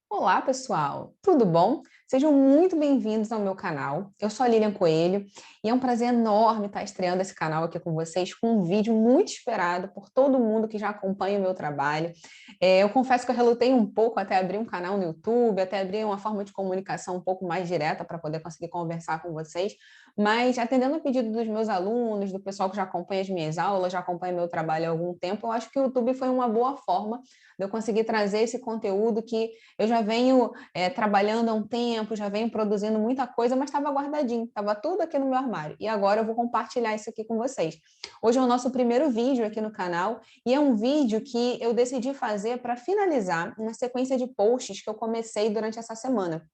Olá, pessoal! Tudo bom? Sejam muito bem-vindos ao meu canal. Eu sou a Lilian Coelho e é um prazer enorme estar estreando esse canal aqui com vocês com um vídeo muito esperado por todo mundo que já acompanha o meu trabalho. Eu confesso que eu relutei um pouco até abrir um canal no YouTube, até abrir uma forma de comunicação um pouco mais direta para poder conseguir conversar com vocês, mas atendendo a pedido dos meus alunos, do pessoal que já acompanha as minhas aulas, já acompanha meu trabalho há algum tempo, eu acho que o YouTube foi uma boa forma de eu conseguir trazer esse conteúdo que eu já venho trabalhando há um tempo, já venho produzindo muita coisa, mas estava guardadinho, estava tudo aqui no meu armário. E agora eu vou compartilhar isso aqui com vocês. Hoje é o nosso primeiro vídeo aqui no canal e é um vídeo que eu decidi fazer para finalizar uma sequência de posts que eu comecei durante essa semana.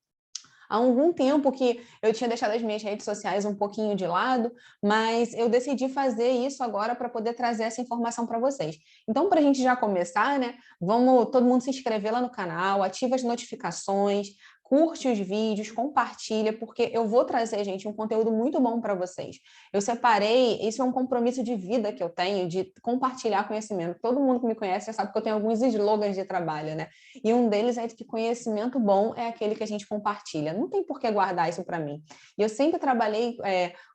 Há algum tempo que eu tinha deixado as minhas redes sociais um pouquinho de lado, mas eu decidi fazer isso agora para poder trazer essa informação para vocês. Então, para a gente já começar, né? Vamos todo mundo se inscrever lá no canal, ativa as notificações, curte os vídeos, compartilha, porque eu vou trazer, gente, um conteúdo muito bom para vocês. Eu separei, isso é um compromisso de vida que eu tenho, de compartilhar conhecimento. Todo mundo que me conhece já sabe que eu tenho alguns slogans de trabalho, né? E um deles é que conhecimento bom é aquele que a gente compartilha. Não tem por que guardar isso para mim. E eu sempre trabalhei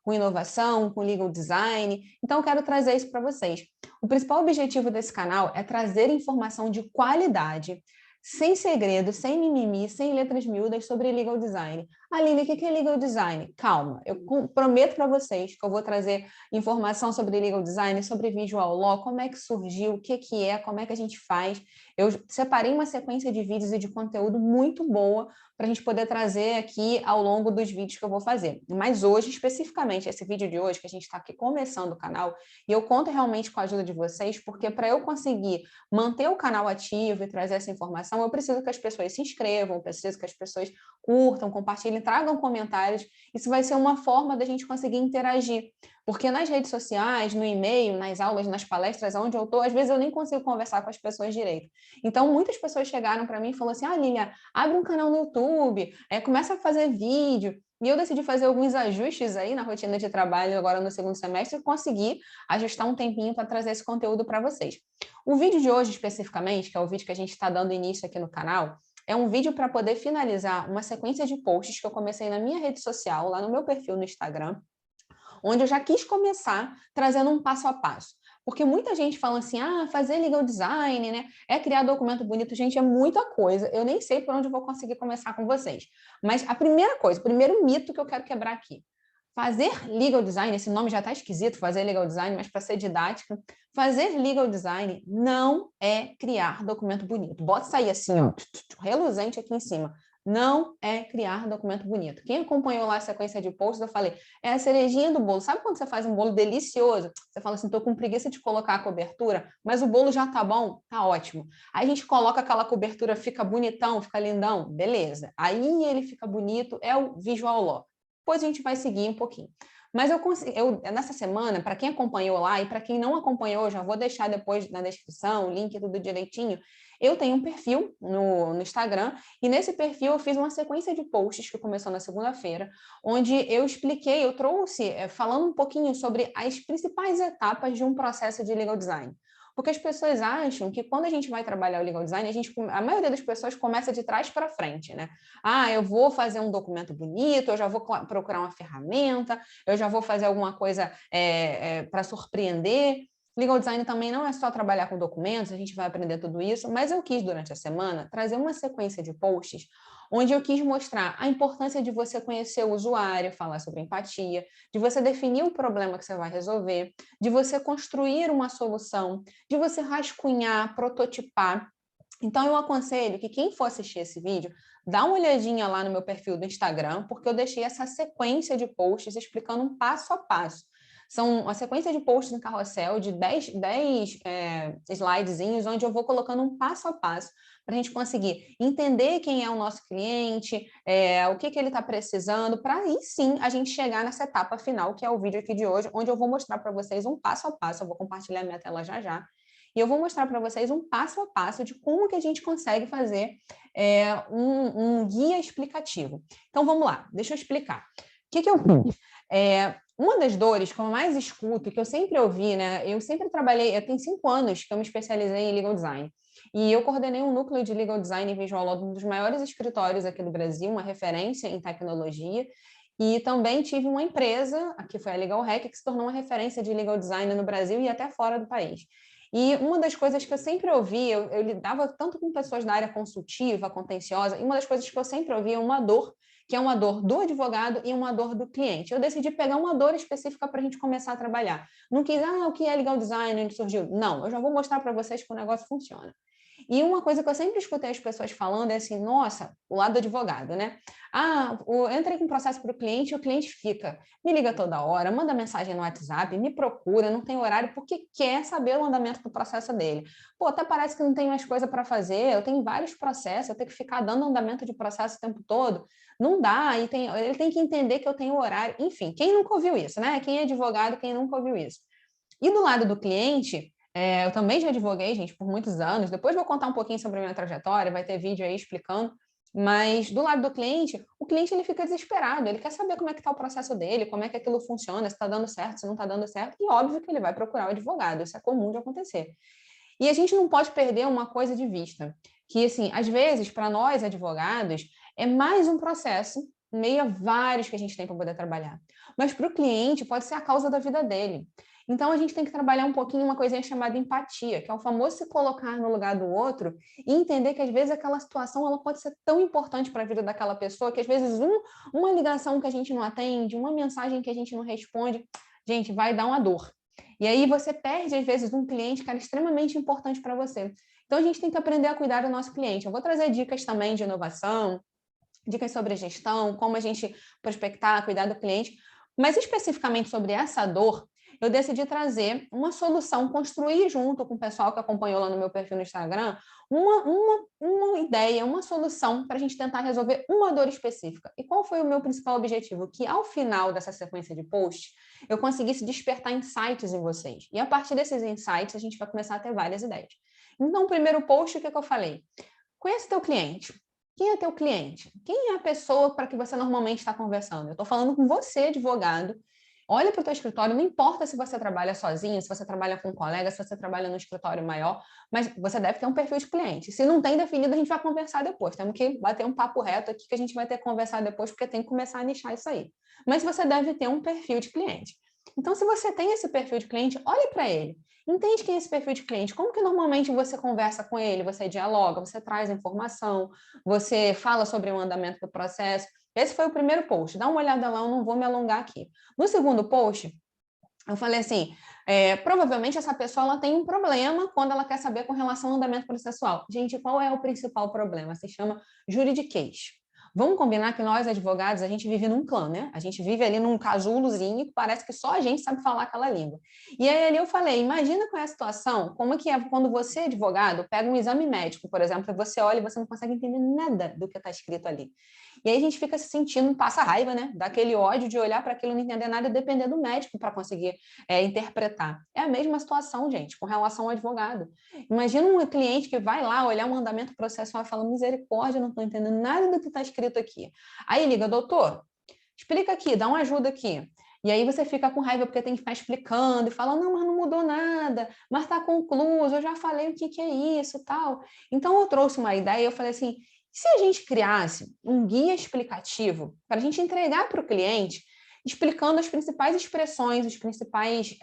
com inovação, com legal design, então eu quero trazer isso para vocês. O principal objetivo desse canal é trazer informação de qualidade, sem segredo, sem mimimi, sem letras miúdas sobre legal design. Aline, o que é legal design? Calma, eu prometo para vocês que eu vou trazer informação sobre legal design, sobre visual law, como é que surgiu, o que é, como é que a gente faz. Eu separei uma sequência de vídeos e de conteúdo muito boa para a gente poder trazer aqui ao longo dos vídeos que eu vou fazer. Mas hoje, especificamente, esse vídeo de hoje, que a gente está aqui começando o canal, e eu conto realmente com a ajuda de vocês, porque para eu conseguir manter o canal ativo e trazer essa informação, eu preciso que as pessoas se inscrevam, eu preciso que as pessoas curtam, compartilhem, tragam comentários. Isso vai ser uma forma da gente conseguir interagir. Porque nas redes sociais, no e-mail, nas aulas, nas palestras, onde eu estou, às vezes eu nem consigo conversar com as pessoas direito. Então, muitas pessoas chegaram para mim e falaram assim, Lilia, abre um canal no YouTube, começa a fazer vídeo. E eu decidi fazer alguns ajustes aí na rotina de trabalho agora no segundo semestre e consegui ajustar um tempinho para trazer esse conteúdo para vocês. O vídeo de hoje, especificamente, que é o vídeo que a gente está dando início aqui no canal, é um vídeo para poder finalizar uma sequência de posts que eu comecei na minha rede social, lá no meu perfil no Instagram, onde eu já quis começar trazendo um passo a passo. Porque muita gente fala assim, fazer legal design, né? É criar documento bonito. Gente, é muita coisa. Eu nem sei por onde eu vou conseguir começar com vocês. Mas a primeira coisa, o primeiro mito que eu quero quebrar aqui. Fazer legal design, esse nome já está esquisito, fazer legal design, mas para ser didática, fazer legal design não é criar documento bonito. Bota isso aí assim, ó, reluzente aqui em cima. Não é criar documento bonito. Quem acompanhou lá a sequência de posts, eu falei, é a cerejinha do bolo. Sabe quando você faz um bolo delicioso? Você fala assim, tô com preguiça de colocar a cobertura, mas o bolo já tá bom? Tá ótimo. Aí a gente coloca aquela cobertura, fica bonitão, fica lindão? Beleza. Aí ele fica bonito, é o visual law. Depois a gente vai seguir um pouquinho. Mas nessa semana, para quem acompanhou lá e para quem não acompanhou, já vou deixar depois na descrição, o link, tudo direitinho. Eu tenho um perfil no Instagram e nesse perfil eu fiz uma sequência de posts que começou na segunda-feira, onde eu expliquei, eu trouxe, falando um pouquinho sobre as principais etapas de um processo de legal design. Porque as pessoas acham que quando a gente vai trabalhar o legal design, a maioria das pessoas começa de trás para frente, né? Eu vou fazer um documento bonito, eu já vou procurar uma ferramenta, eu já vou fazer alguma coisa para surpreender. Legal design também não é só trabalhar com documentos, a gente vai aprender tudo isso, mas eu quis, durante a semana, trazer uma sequência de posts onde eu quis mostrar a importância de você conhecer o usuário, falar sobre empatia, de você definir o problema que você vai resolver, de você construir uma solução, de você rascunhar, prototipar. Então, eu aconselho que quem for assistir esse vídeo, dá uma olhadinha lá no meu perfil do Instagram, porque eu deixei essa sequência de posts explicando um passo a passo. São uma sequência de posts no carrossel de 10 slidezinhos, onde eu vou colocando um passo a passo para a gente conseguir entender quem é o nosso cliente, o que ele está precisando, para aí sim a gente chegar nessa etapa final, que é o vídeo aqui de hoje, onde eu vou mostrar para vocês um passo a passo, eu vou compartilhar minha tela já já, e eu vou mostrar para vocês um passo a passo de como que a gente consegue fazer um guia explicativo. Então, vamos lá, deixa eu explicar. O que eu fiz? Uma das dores que eu mais escuto, que eu sempre ouvi, né? Eu sempre trabalhei, eu tenho 5 anos que eu me especializei em legal design. E eu coordenei um núcleo de legal design e visual law de um dos maiores escritórios aqui do Brasil, uma referência em tecnologia. E também tive uma empresa, aqui foi a Legal Hack, que se tornou uma referência de legal design no Brasil e até fora do país. E uma das coisas que eu sempre ouvi, eu lidava tanto com pessoas da área consultiva, contenciosa, e uma das coisas que eu sempre ouvi é uma dor, que é uma dor do advogado e uma dor do cliente. Eu decidi pegar uma dor específica para a gente começar a trabalhar. Não quis, o que é legal design, onde surgiu? Não, eu já vou mostrar para vocês que o negócio funciona. E uma coisa que eu sempre escutei as pessoas falando é assim, nossa, o lado do advogado, né? Entrei com um processo para o cliente fica, me liga toda hora, manda mensagem no WhatsApp, me procura, não tem horário, porque quer saber o andamento do processo dele. Pô, até parece que não tem mais coisa para fazer, eu tenho vários processos, eu tenho que ficar dando andamento de processo o tempo todo. Não dá, ele tem que entender que eu tenho horário. Enfim, quem nunca ouviu isso, né? Quem é advogado, quem nunca ouviu isso. E do lado do cliente, eu também já advoguei, gente, por muitos anos. Depois vou contar um pouquinho sobre a minha trajetória, vai ter vídeo aí explicando. Mas do lado do cliente, o cliente ele fica desesperado, ele quer saber como é que está o processo dele, como é que aquilo funciona, se está dando certo, se não está dando certo, e óbvio que ele vai procurar o advogado, isso é comum de acontecer. E a gente não pode perder uma coisa de vista, que assim, às vezes, para nós advogados, é mais um processo, meio a vários que a gente tem para poder trabalhar. Mas para o cliente pode ser a causa da vida dele. Então, a gente tem que trabalhar um pouquinho uma coisinha chamada empatia, que é o famoso se colocar no lugar do outro e entender que, às vezes, aquela situação ela pode ser tão importante para a vida daquela pessoa que, às vezes, uma ligação que a gente não atende, uma mensagem que a gente não responde, gente, vai dar uma dor. E aí você perde, às vezes, um cliente que era extremamente importante para você. Então, a gente tem que aprender a cuidar do nosso cliente. Eu vou trazer dicas também de inovação, dicas sobre gestão, como a gente prospectar, cuidar do cliente, mas especificamente sobre essa dor, eu decidi trazer uma solução, construir junto com o pessoal que acompanhou lá no meu perfil no Instagram, uma ideia, uma solução para a gente tentar resolver uma dor específica. E qual foi o meu principal objetivo? Que ao final dessa sequência de posts, eu conseguisse despertar insights em vocês. E a partir desses insights, a gente vai começar a ter várias ideias. Então, o primeiro post, o que eu falei? Conhece teu cliente. Quem é teu cliente? Quem é a pessoa para que você normalmente está conversando? Eu estou falando com você, advogado. Olha para o teu escritório, não importa se você trabalha sozinho, se você trabalha com um colega, se você trabalha no escritório maior, mas você deve ter um perfil de cliente. Se não tem definido, a gente vai conversar depois. Temos que bater um papo reto aqui que a gente vai ter que conversar depois, porque tem que começar a nichar isso aí. Mas você deve ter um perfil de cliente. Então, se você tem esse perfil de cliente, olhe para ele. Entende quem é esse perfil de cliente? Como que normalmente você conversa com ele? Você dialoga, você traz informação, você fala sobre o andamento do processo. Esse foi o primeiro post. Dá uma olhada lá, eu não vou me alongar aqui. No segundo post, eu falei assim, provavelmente essa pessoa ela tem um problema quando ela quer saber com relação ao andamento processual. Gente, qual é o principal problema? Se chama juridiquês. Vamos combinar que nós, advogados, a gente vive num clã, né? A gente vive ali num casulozinho que parece que só a gente sabe falar aquela língua. E aí ali eu falei, imagina qual é a situação, como é que é quando você, advogado, pega um exame médico, por exemplo, e você olha e você não consegue entender nada do que está escrito ali. E aí a gente fica se sentindo, passa raiva, né? Daquele ódio de olhar para aquilo e não entender nada e depender do médico para conseguir interpretar. É a mesma situação, gente, com relação ao advogado. Imagina um cliente que vai lá olhar um mandamento processual e fala, misericórdia, não estou entendendo nada do que está escrito aqui. Aí liga, doutor, explica aqui, dá uma ajuda aqui. E aí você fica com raiva porque tem que ficar explicando e fala, não, mas não mudou nada, mas está concluso, eu já falei o que é isso tal. Então eu trouxe uma ideia e eu falei assim, se a gente criasse um guia explicativo para a gente entregar para o cliente, explicando as principais expressões, os principais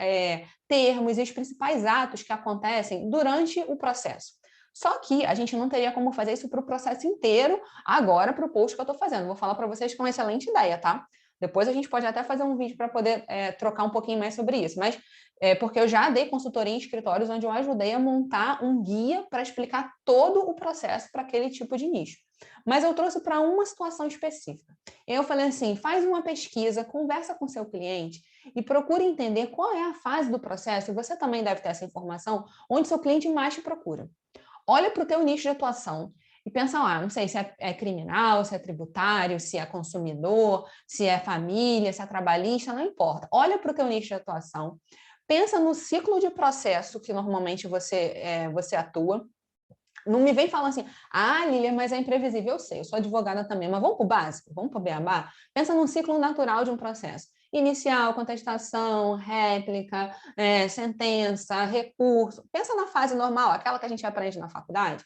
termos e os principais atos que acontecem durante o processo. Só que a gente não teria como fazer isso para o processo inteiro agora para o post que eu estou fazendo. Vou falar para vocês com uma excelente ideia, tá? Depois a gente pode até fazer um vídeo para poder trocar um pouquinho mais sobre isso. Mas porque eu já dei consultoria em escritórios onde eu ajudei a montar um guia para explicar todo o processo para aquele tipo de nicho. Mas eu trouxe para uma situação específica. Eu falei assim, faz uma pesquisa, conversa com seu cliente e procure entender qual é a fase do processo, e você também deve ter essa informação, onde seu cliente mais te procura. Olha para o teu nicho de atuação e pensa lá, não sei se é criminal, se é tributário, se é consumidor, se é família, se é trabalhista, não importa. Olha para o teu nicho de atuação, pensa no ciclo de processo que normalmente você atua. Não me vem falando assim, Lilian, mas é imprevisível, eu sei, eu sou advogada também, mas vamos para o básico, vamos para o beabá? Pensa num ciclo natural de um processo. Inicial, contestação, réplica, sentença, recurso. Pensa na fase normal, aquela que a gente aprende na faculdade.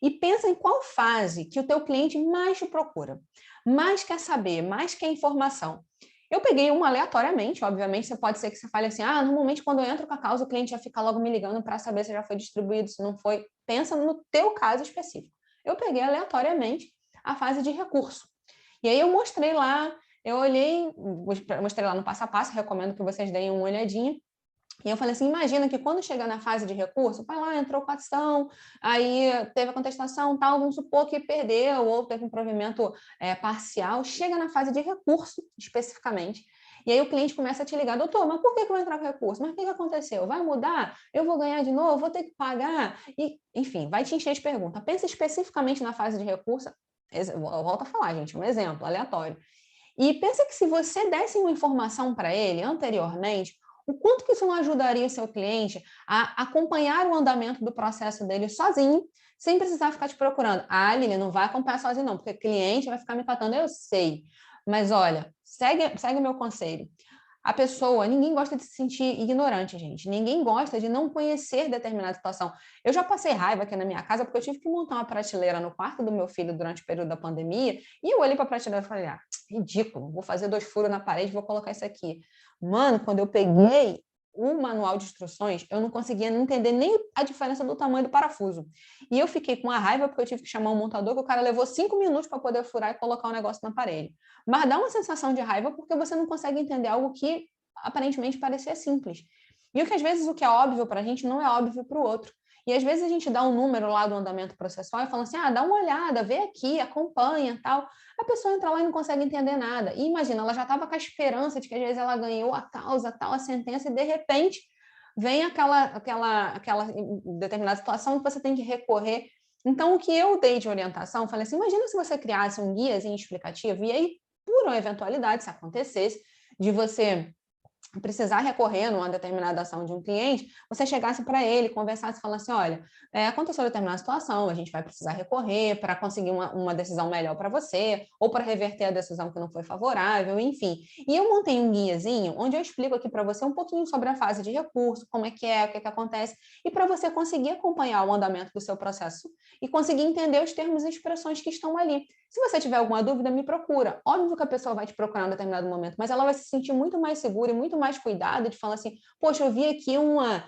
E pensa em qual fase que o teu cliente mais te procura, mais quer saber, mais quer informação. Eu peguei uma aleatoriamente, obviamente, você pode ser que você fale assim, normalmente quando eu entro com a causa, o cliente já fica logo me ligando para saber se já foi distribuído, se não foi. Pensa no teu caso específico. Eu peguei aleatoriamente a fase de recurso. E aí eu mostrei lá, eu olhei, mostrei lá no passo a passo, recomendo que vocês deem uma olhadinha. E eu falei assim, imagina que quando chegar na fase de recurso, vai lá, entrou com a ação, aí teve a contestação, tal, vamos supor que perdeu ou teve um provimento parcial, chega na fase de recurso, especificamente, e aí o cliente começa a te ligar, doutor, mas por que eu vou entrar com recurso? Mas o que aconteceu? Vai mudar? Eu vou ganhar de novo? Vou ter que pagar? E, enfim, vai te encher de perguntas. Pensa especificamente na fase de recurso, eu volto a falar, gente, um exemplo aleatório. E pensa que se você desse uma informação para ele anteriormente, o quanto que isso não ajudaria o seu cliente a acompanhar o andamento do processo dele sozinho, sem precisar ficar te procurando. Lilian, não vai acompanhar sozinho não, porque cliente vai ficar me catando, eu sei. Mas olha, segue o meu conselho. A pessoa, ninguém gosta de se sentir ignorante, gente. Ninguém gosta de não conhecer determinada situação. Eu já passei raiva aqui na minha casa porque eu tive que montar uma prateleira no quarto do meu filho durante o período da pandemia e eu olhei para a prateleira e falei, ridículo, vou fazer 2 furos na parede, vou colocar isso aqui. Mano, quando eu peguei o manual de instruções, eu não conseguia entender nem a diferença do tamanho do parafuso. E eu fiquei com a raiva porque eu tive que chamar um montador, que o cara levou 5 minutos para poder furar e colocar o negócio na parede. Mas dá uma sensação de raiva porque você não consegue entender algo que aparentemente parecia simples. E o que às vezes o que é óbvio para a gente não é óbvio para o outro. E às vezes a gente dá um número lá do andamento processual e fala assim, dá uma olhada, vê aqui, acompanha, tal. A pessoa entra lá e não consegue entender nada. E imagina, ela já estava com a esperança de que às vezes ela ganhou a causa, tal, a sentença, e de repente vem aquela determinada situação que você tem que recorrer. Então, o que eu dei de orientação, falei assim, imagina se você criasse um guiazinho explicativo, e aí, por uma eventualidade, se acontecesse, de você precisar recorrer numa determinada ação de um cliente, você chegasse para ele, conversasse e falasse, olha, aconteceu determinada situação, a gente vai precisar recorrer para conseguir uma decisão melhor para você, ou para reverter a decisão que não foi favorável, enfim. E eu montei um guiazinho onde eu explico aqui para você um pouquinho sobre a fase de recurso, como é, o que acontece, e para você conseguir acompanhar o andamento do seu processo e conseguir entender os termos e expressões que estão ali. Se você tiver alguma dúvida, me procura. Óbvio que a pessoa vai te procurar em determinado momento, mas ela vai se sentir muito mais segura e muito mais cuidada de falar assim, poxa, eu vi aqui uma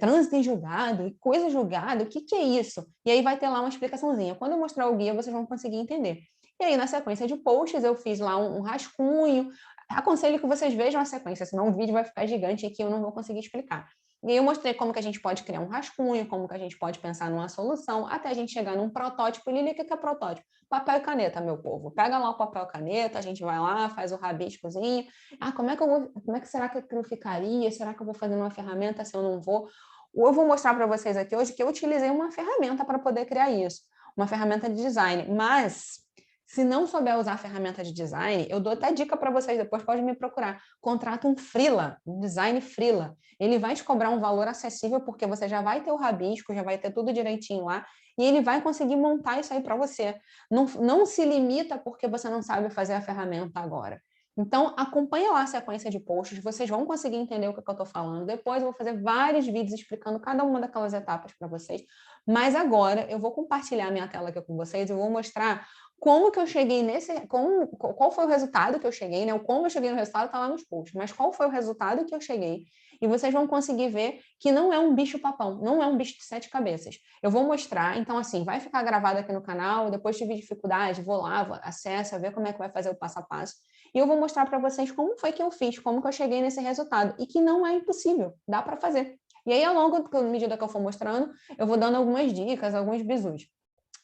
trânsito em julgado, coisa julgada, o que é isso? E aí vai ter lá uma explicaçãozinha. Quando eu mostrar o guia, vocês vão conseguir entender. E aí, na sequência de posts, eu fiz lá um rascunho. Aconselho que vocês vejam a sequência, senão o vídeo vai ficar gigante aqui e eu não vou conseguir explicar. E aí eu mostrei como que a gente pode criar um rascunho, como que a gente pode pensar numa solução, até a gente chegar num protótipo. Lili, o que é protótipo? Papel e caneta, meu povo. Pega lá o papel e caneta, a gente vai lá, faz o rabiscozinho. Como é que será que aquilo ficaria? Será que eu vou fazer uma ferramenta se eu não vou? Eu vou mostrar para vocês aqui hoje que eu utilizei uma ferramenta para poder criar isso, uma ferramenta de design, mas se não souber usar a ferramenta de design, eu dou até dica para vocês, depois pode me procurar. Contrata um freela, um design freela. Ele vai te cobrar um valor acessível, porque você já vai ter o rabisco, já vai ter tudo direitinho lá, e ele vai conseguir montar isso aí para você. Não se limita porque você não sabe fazer a ferramenta agora. Então, acompanha lá a sequência de posts, vocês vão conseguir entender o que eu estou falando. Depois eu vou fazer vários vídeos explicando cada uma daquelas etapas para vocês. Mas agora eu vou compartilhar minha tela aqui com vocês e vou mostrar como que eu cheguei qual foi o resultado que eu cheguei, né? O como eu cheguei no resultado está lá nos posts, mas qual foi o resultado que eu cheguei? E vocês vão conseguir ver que não é um bicho-papão, não é um bicho de 7 cabeças. Eu vou mostrar, então assim, vai ficar gravado aqui no canal, depois tive dificuldade, vou lá, acessa, ver como é que vai fazer o passo a passo. E eu vou mostrar para vocês como foi que eu fiz, como que eu cheguei nesse resultado, e que não é impossível, dá para fazer. E aí, ao longo, à medida que eu for mostrando, eu vou dando algumas dicas, alguns bizus.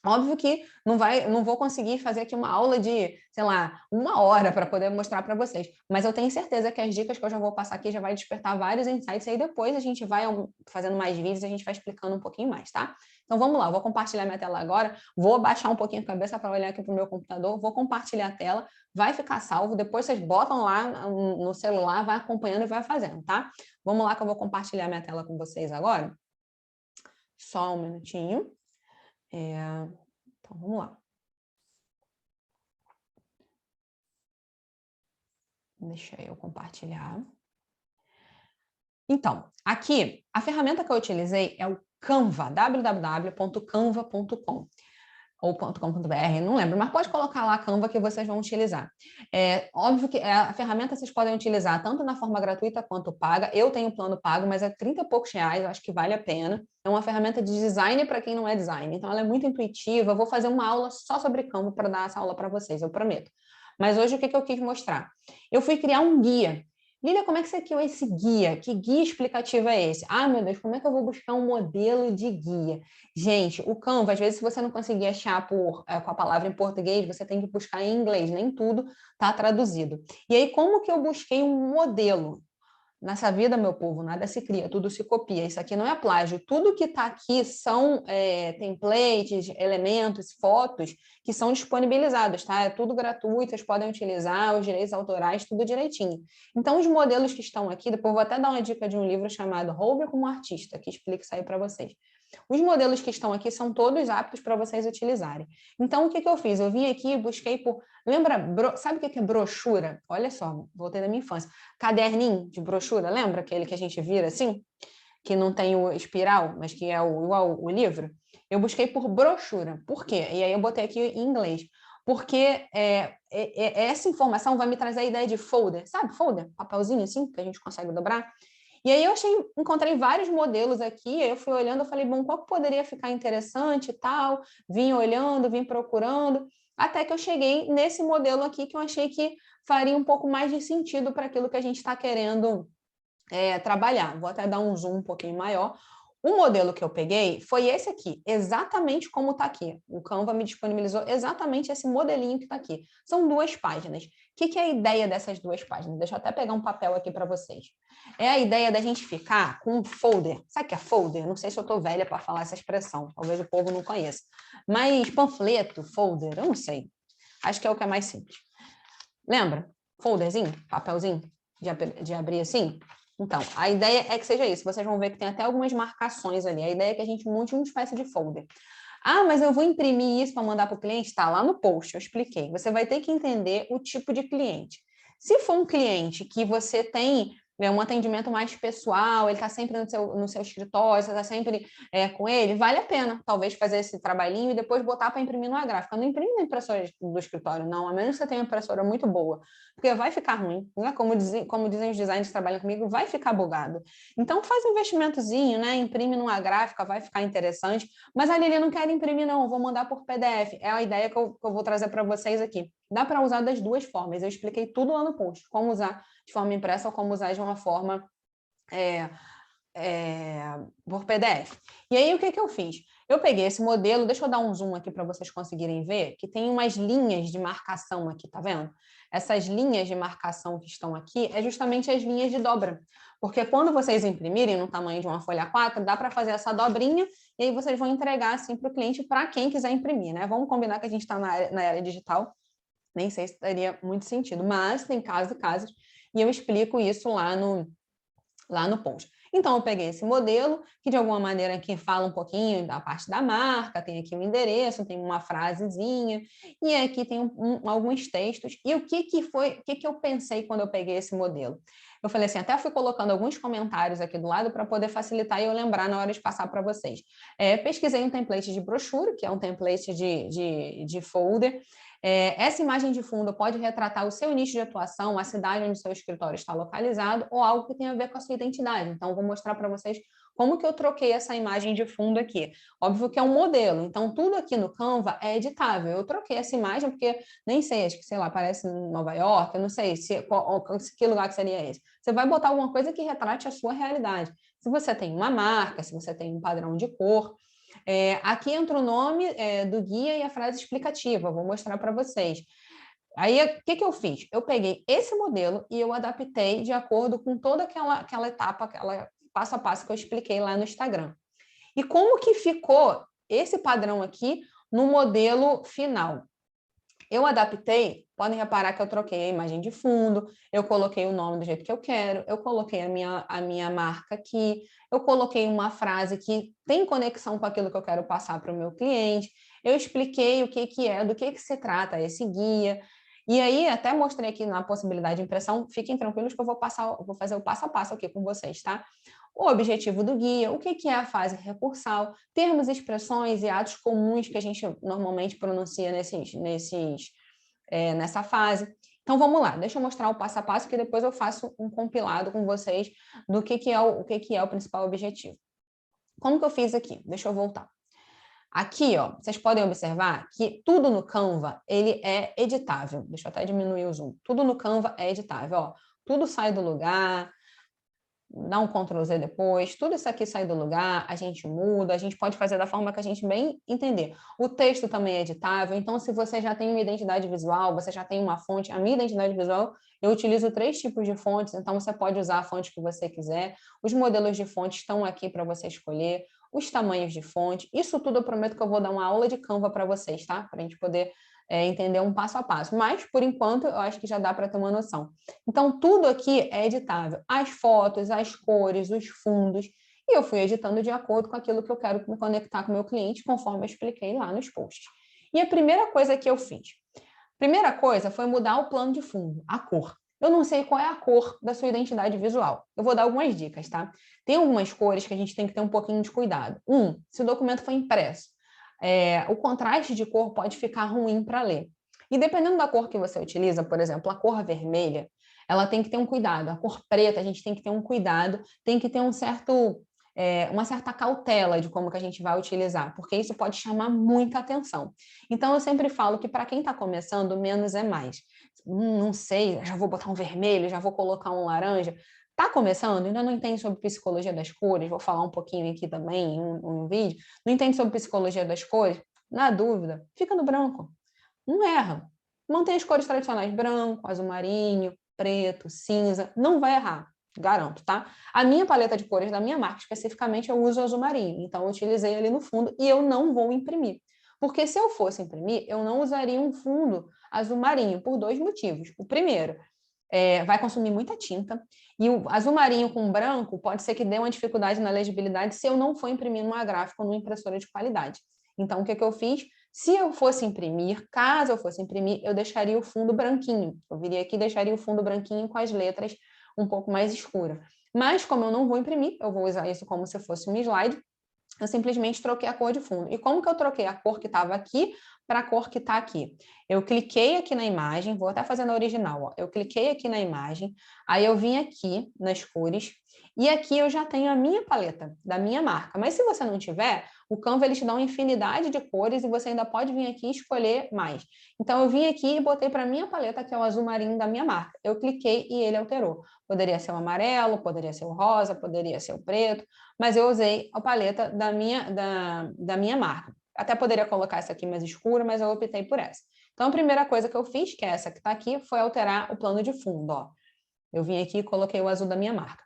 Óbvio que não vou conseguir fazer aqui uma aula de, sei lá, 1 hora para poder mostrar para vocês, mas eu tenho certeza que as dicas que eu já vou passar aqui já vai despertar vários insights, e aí depois a gente vai fazendo mais vídeos, a gente vai explicando um pouquinho mais, tá? Então vamos lá, eu vou compartilhar minha tela agora, vou abaixar um pouquinho a cabeça para olhar aqui para o meu computador, vou compartilhar a tela, vai ficar salvo, depois vocês botam lá no celular, vai acompanhando e vai fazendo, tá? Vamos lá que eu vou compartilhar minha tela com vocês agora. Só um minutinho. Então, vamos lá. Deixa eu compartilhar. Então, aqui, a ferramenta que eu utilizei é o Canva, www.canva.com ou .com.br, não lembro, mas pode colocar lá a Canva que vocês vão utilizar. É óbvio que a ferramenta vocês podem utilizar tanto na forma gratuita quanto paga. Eu tenho plano pago, mas é 30 e poucos reais, eu acho que vale a pena. É uma ferramenta de design para quem não é design, então ela é muito intuitiva. Eu vou fazer uma aula só sobre Canva para dar essa aula para vocês, eu prometo. Mas hoje o que eu quis mostrar? Eu fui criar um guia. Lília, como é que você criou esse guia? Que guia explicativo é esse? Ah, meu Deus, como é que eu vou buscar um modelo de guia? Gente, o Canva, às vezes, se você não conseguir achar com a palavra em português, você tem que buscar em inglês, nem tudo está traduzido. E aí, como que eu busquei um modelo? Nessa vida, meu povo, nada se cria, tudo se copia. Isso aqui não é plágio. Tudo que está aqui são templates, elementos, fotos que são disponibilizados, tá? É tudo gratuito, vocês podem utilizar os direitos autorais, tudo direitinho. Então, os modelos que estão aqui, depois eu vou até dar uma dica de um livro chamado Roube como Artista, que explica isso aí para vocês. Os modelos que estão aqui são todos aptos para vocês utilizarem. Então, o que eu fiz? Eu vim aqui e busquei por... Lembra, sabe o que é brochura? Olha só, voltei da minha infância. Caderninho de brochura, lembra aquele que a gente vira assim? Que não tem o espiral, mas que é igual o livro? Eu busquei por brochura. Por quê? E aí eu botei aqui em inglês. Porque essa informação vai me trazer a ideia de folder. Sabe folder? Papelzinho assim, que a gente consegue dobrar. E aí eu encontrei vários modelos aqui, eu fui olhando, eu falei, bom, qual que poderia ficar interessante e tal? Vim olhando, vim procurando, até que eu cheguei nesse modelo aqui que eu achei que faria um pouco mais de sentido para aquilo que a gente está querendo trabalhar. Vou até dar um zoom um pouquinho maior. O modelo que eu peguei foi esse aqui, exatamente como está aqui. O Canva me disponibilizou exatamente esse modelinho que está aqui. São 2 páginas. O que é a ideia dessas 2 páginas? Deixa eu até pegar um papel aqui para vocês. É a ideia da gente ficar com um folder. Sabe o que é folder? Não sei se eu estou velha para falar essa expressão. Talvez o povo não conheça. Mas panfleto, folder, eu não sei. Acho que é o que é mais simples. Lembra? Folderzinho, papelzinho de abrir assim? Então, a ideia é que seja isso. Vocês vão ver que tem até algumas marcações ali. A ideia é que a gente monte uma espécie de folder. Ah, mas eu vou imprimir isso para mandar para o cliente? Está lá no post, eu expliquei. Você vai ter que entender o tipo de cliente. Se for um cliente que você tem um atendimento mais pessoal, ele está sempre no seu escritório, você está sempre com ele, vale a pena, talvez, fazer esse trabalhinho e depois botar para imprimir numa gráfica. Não imprime na impressora do escritório, não, a menos que você tenha uma impressora muito boa, porque vai ficar ruim, né? Como dizem os designers que trabalham comigo, vai ficar bugado. Então, faz um investimentozinho, né? Imprime numa gráfica, vai ficar interessante, mas a Lili não quer imprimir, não, vou mandar por PDF. É a ideia que eu vou trazer para vocês aqui. Dá para usar das 2 formas, eu expliquei tudo lá no post, como usar de forma impressa ou como usar de uma forma por PDF. E aí, o que eu fiz? Eu peguei esse modelo, deixa eu dar um zoom aqui para vocês conseguirem ver, que tem umas linhas de marcação aqui, tá vendo? Essas linhas de marcação que estão aqui é justamente as linhas de dobra, porque quando vocês imprimirem no tamanho de uma folha A4, dá para fazer essa dobrinha e aí vocês vão entregar assim para o cliente, para quem quiser imprimir, né? Vamos combinar que a gente está na era digital, nem sei se teria muito sentido, mas tem casos, e eu explico isso lá no post. Então, eu peguei esse modelo, que de alguma maneira aqui fala um pouquinho da parte da marca, tem aqui um endereço, tem uma frasezinha, e aqui tem alguns textos. E o que eu pensei quando eu peguei esse modelo? Eu falei assim, até fui colocando alguns comentários aqui do lado para poder facilitar e eu lembrar na hora de passar para vocês. Pesquisei um template de brochura, que é um template de folder. Essa imagem de fundo pode retratar o seu nicho de atuação, a cidade onde o seu escritório está localizado ou algo que tenha a ver com a sua identidade. Então, vou mostrar para vocês como que eu troquei essa imagem de fundo aqui. Óbvio que é um modelo, então tudo aqui no Canva é editável. Eu troquei essa imagem porque nem sei, acho que, sei lá, parece Nova York, eu não sei que lugar que seria esse. Você vai botar alguma coisa que retrate a sua realidade. Se você tem uma marca, se você tem um padrão de cor, aqui entra o nome do guia e a frase explicativa, vou mostrar para vocês. Aí, o que eu fiz? Eu peguei esse modelo e eu adaptei de acordo com toda aquela etapa, aquela passo a passo que eu expliquei lá no Instagram. E como que ficou esse padrão aqui no modelo final? Eu adaptei, podem reparar que eu troquei a imagem de fundo, eu coloquei o nome do jeito que eu quero, eu coloquei a minha marca aqui, eu coloquei uma frase que tem conexão com aquilo que eu quero passar para o meu cliente, eu expliquei o que é, do que se trata esse guia, E aí, até mostrei aqui na possibilidade de impressão, fiquem tranquilos que eu vou fazer o passo a passo aqui com vocês, tá? O objetivo do guia, o que é a fase recursal, termos, expressões e atos comuns que a gente normalmente pronuncia nessa fase. Então, vamos lá, deixa eu mostrar o passo a passo, que depois eu faço um compilado com vocês do que é o principal objetivo. Como que eu fiz aqui? Deixa eu voltar. Aqui, ó, vocês podem observar que tudo no Canva, ele é editável. Deixa eu até diminuir o zoom. Tudo no Canva é editável, ó. Tudo sai do lugar, dá um Ctrl Z depois, tudo isso aqui sai do lugar, a gente muda, a gente pode fazer da forma que a gente bem entender. O texto também é editável, então se você já tem uma identidade visual, você já tem uma fonte, a minha identidade visual, eu utilizo 3 tipos de fontes, então você pode usar a fonte que você quiser, os modelos de fonte estão aqui para você escolher, os tamanhos de fonte, isso tudo eu prometo que eu vou dar uma aula de Canva para vocês, tá? Para a gente poder entender um passo a passo. Mas, por enquanto, eu acho que já dá para ter uma noção. Então, tudo aqui é editável. As fotos, as cores, os fundos. E eu fui editando de acordo com aquilo que eu quero me conectar com o meu cliente, conforme eu expliquei lá nos posts. E a primeira coisa que eu fiz? Primeira coisa foi mudar o plano de fundo, a cor. Eu não sei qual é a cor da sua identidade visual. Eu vou dar algumas dicas, tá? Tem algumas cores que a gente tem que ter um pouquinho de cuidado. Se o documento foi impresso, o contraste de cor pode ficar ruim para ler. E dependendo da cor que você utiliza, por exemplo, a cor vermelha, ela tem que ter um cuidado. A cor preta, a gente tem que ter um cuidado, tem que ter uma certa cautela de como que a gente vai utilizar, porque isso pode chamar muita atenção. Então, eu sempre falo que para quem está começando, menos é mais. Não sei, já vou botar um vermelho, já vou colocar um laranja. Está começando, ainda não entende sobre psicologia das cores, vou falar um pouquinho aqui também em um vídeo, não entende sobre psicologia das cores, na dúvida, fica no branco. Não erra. Mantém as cores tradicionais, branco, azul marinho, preto, cinza, não vai errar, garanto, tá? A minha paleta de cores da minha marca, especificamente, eu uso azul marinho, então eu utilizei ali no fundo e eu não vou imprimir. Porque se eu fosse imprimir, eu não usaria um fundo azul marinho, por 2 motivos. O primeiro, vai consumir muita tinta, e o azul marinho com branco pode ser que dê uma dificuldade na legibilidade se eu não for imprimir numa gráfica ou numa impressora de qualidade. Então, o que eu fiz? Se eu fosse imprimir, caso eu fosse imprimir, eu deixaria o fundo branquinho. Eu viria aqui e deixaria o fundo branquinho com as letras um pouco mais escuras. Mas, como eu não vou imprimir, eu vou usar isso como se fosse um slide, eu simplesmente troquei a cor de fundo. E como que eu troquei a cor que estava aqui para a cor que está aqui? Eu cliquei aqui na imagem, vou até fazer na original, ó. Eu cliquei aqui na imagem, aí eu vim aqui nas cores, e aqui eu já tenho a minha paleta, da minha marca. Mas se você não tiver, o Canva ele te dá uma infinidade de cores e você ainda pode vir aqui e escolher mais. Então, eu vim aqui e botei para a minha paleta, que é o azul marinho da minha marca. Eu cliquei e ele alterou. Poderia ser o amarelo, poderia ser o rosa, poderia ser o preto, mas eu usei a paleta da minha marca. Até poderia colocar essa aqui mais escura, mas eu optei por essa. Então, a primeira coisa que eu fiz, que é essa que está aqui, foi alterar o plano de fundo. Ó. Eu vim aqui e coloquei o azul da minha marca.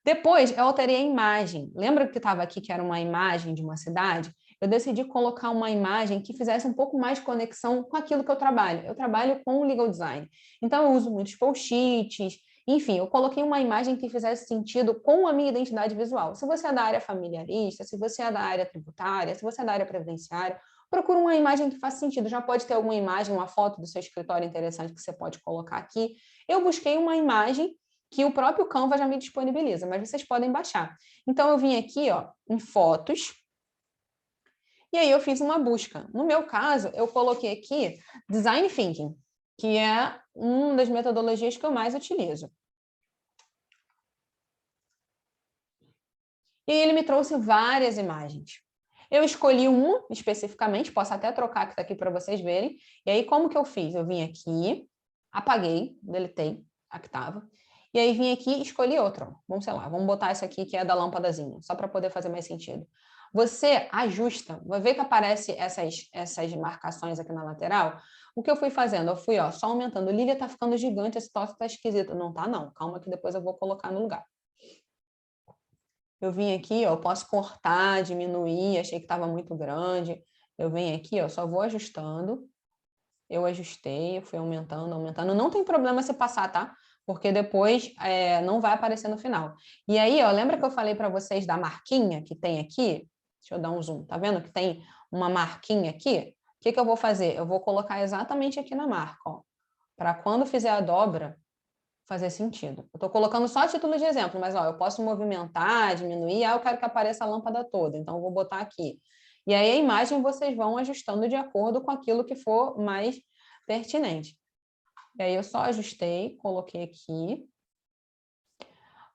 Depois, eu alterei a imagem. Lembra que estava aqui, que era uma imagem de uma cidade? Eu decidi colocar uma imagem que fizesse um pouco mais de conexão com aquilo que eu trabalho. Eu trabalho com legal design. Então, eu uso muitos post-its, enfim, eu coloquei uma imagem que fizesse sentido com a minha identidade visual. Se você é da área familiarista, se você é da área tributária, se você é da área previdenciária, procura uma imagem que faça sentido. Já pode ter alguma imagem, uma foto do seu escritório interessante que você pode colocar aqui. Eu busquei uma imagem que o próprio Canva já me disponibiliza, mas vocês podem baixar. Então, eu vim aqui, ó, em fotos, e aí eu fiz uma busca. No meu caso, eu coloquei aqui Design Thinking, que é uma das metodologias que eu mais utilizo. E ele me trouxe várias imagens. Eu escolhi uma especificamente, posso até trocar que está aqui para vocês verem. E aí, como que eu fiz? Eu vim aqui, apaguei, deletei a que estava. E aí vim aqui e escolhi outra. Vamos, sei lá, vamos botar essa aqui que é da lâmpadazinha, só para poder fazer mais sentido. Você ajusta, vai ver que aparece essas marcações aqui na lateral. O que eu fui fazendo? Eu fui só aumentando. Lília tá ficando gigante, esse toque tá esquisito. Não tá, não. Calma que depois eu vou colocar no lugar. Eu vim aqui, ó, eu posso cortar, diminuir, achei que estava muito grande. Eu venho aqui, ó, só vou ajustando. Eu ajustei, eu fui aumentando, aumentando. Não tem problema se passar, tá? Porque depois não vai aparecer no final. E aí, ó, lembra que eu falei para vocês da marquinha que tem aqui? Deixa eu dar um zoom, tá vendo que tem uma marquinha aqui? O que eu vou fazer? Eu vou colocar exatamente aqui na marca, ó, para quando fizer a dobra, fazer sentido. Eu estou colocando só a título de exemplo, mas ó, eu posso movimentar, diminuir, eu quero que apareça a lâmpada toda, então eu vou botar aqui. E aí a imagem vocês vão ajustando de acordo com aquilo que for mais pertinente. E aí eu só ajustei, coloquei aqui.